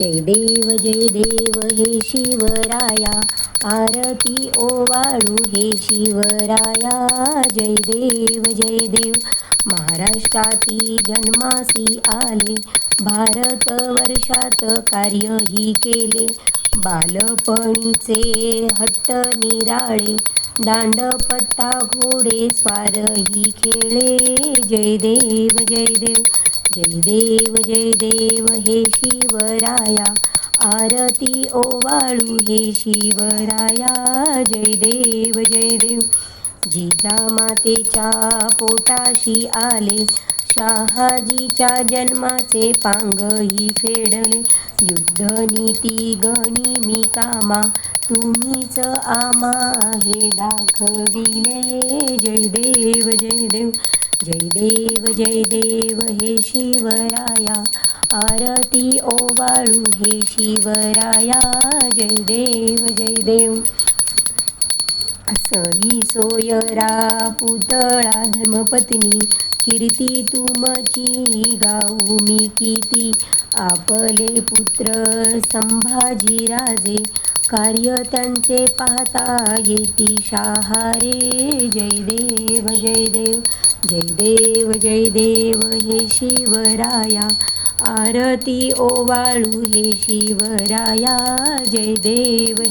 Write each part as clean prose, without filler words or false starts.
जय देव हे शिवराया, आरती ओवाळू हे शिवराया. जय देव महाराष्ट्राती जन्मासी आले, भारत वर्षात कार्यही केले. बालपणीचे हट्ट निराळे, दांडपट्टा घोडे स्वारही खेळे. जय देव हे शिवराया, आरती ओवाळू हे शिवराया. जय देव जिजामातेच्या पोटाशी आले, शहाजीच्या जन्माचे पांगही फेडले. युद्धनीती गनिमी कामा, तुम्हीच आम्हा हे दाखविले. जय देव हे शिवराया, आरती ओवाळू हे शिवराया. जय देव सई सोयरा पुतळा धर्मपत्नी, कीर्ती तुमची गाऊ मी किती. आपले पुत्र संभाजी राजे, कार्य त्यांचे पाहता येती शहारे. जय देव हे शिवराया, आरती ओवाळू हे शिवराया. जय देव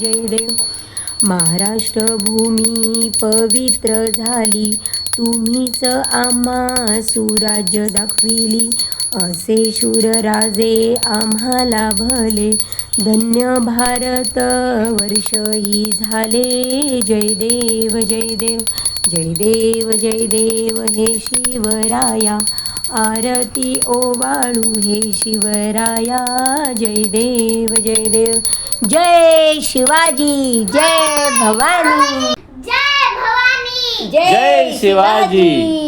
महाराष्ट्र भूमी पवित्र झाली, तुम्हीच आम्हा सुराज्य दाखविली. असे शूरराजे आम्हाला भले, धन्य भारत वर्षही झाले. जय देव हे शिवराया, आरती ओवाळू हे शिवराया. जय देव जय शिवाजी, जय भवानी, जय भवानी, जय शिवाजी.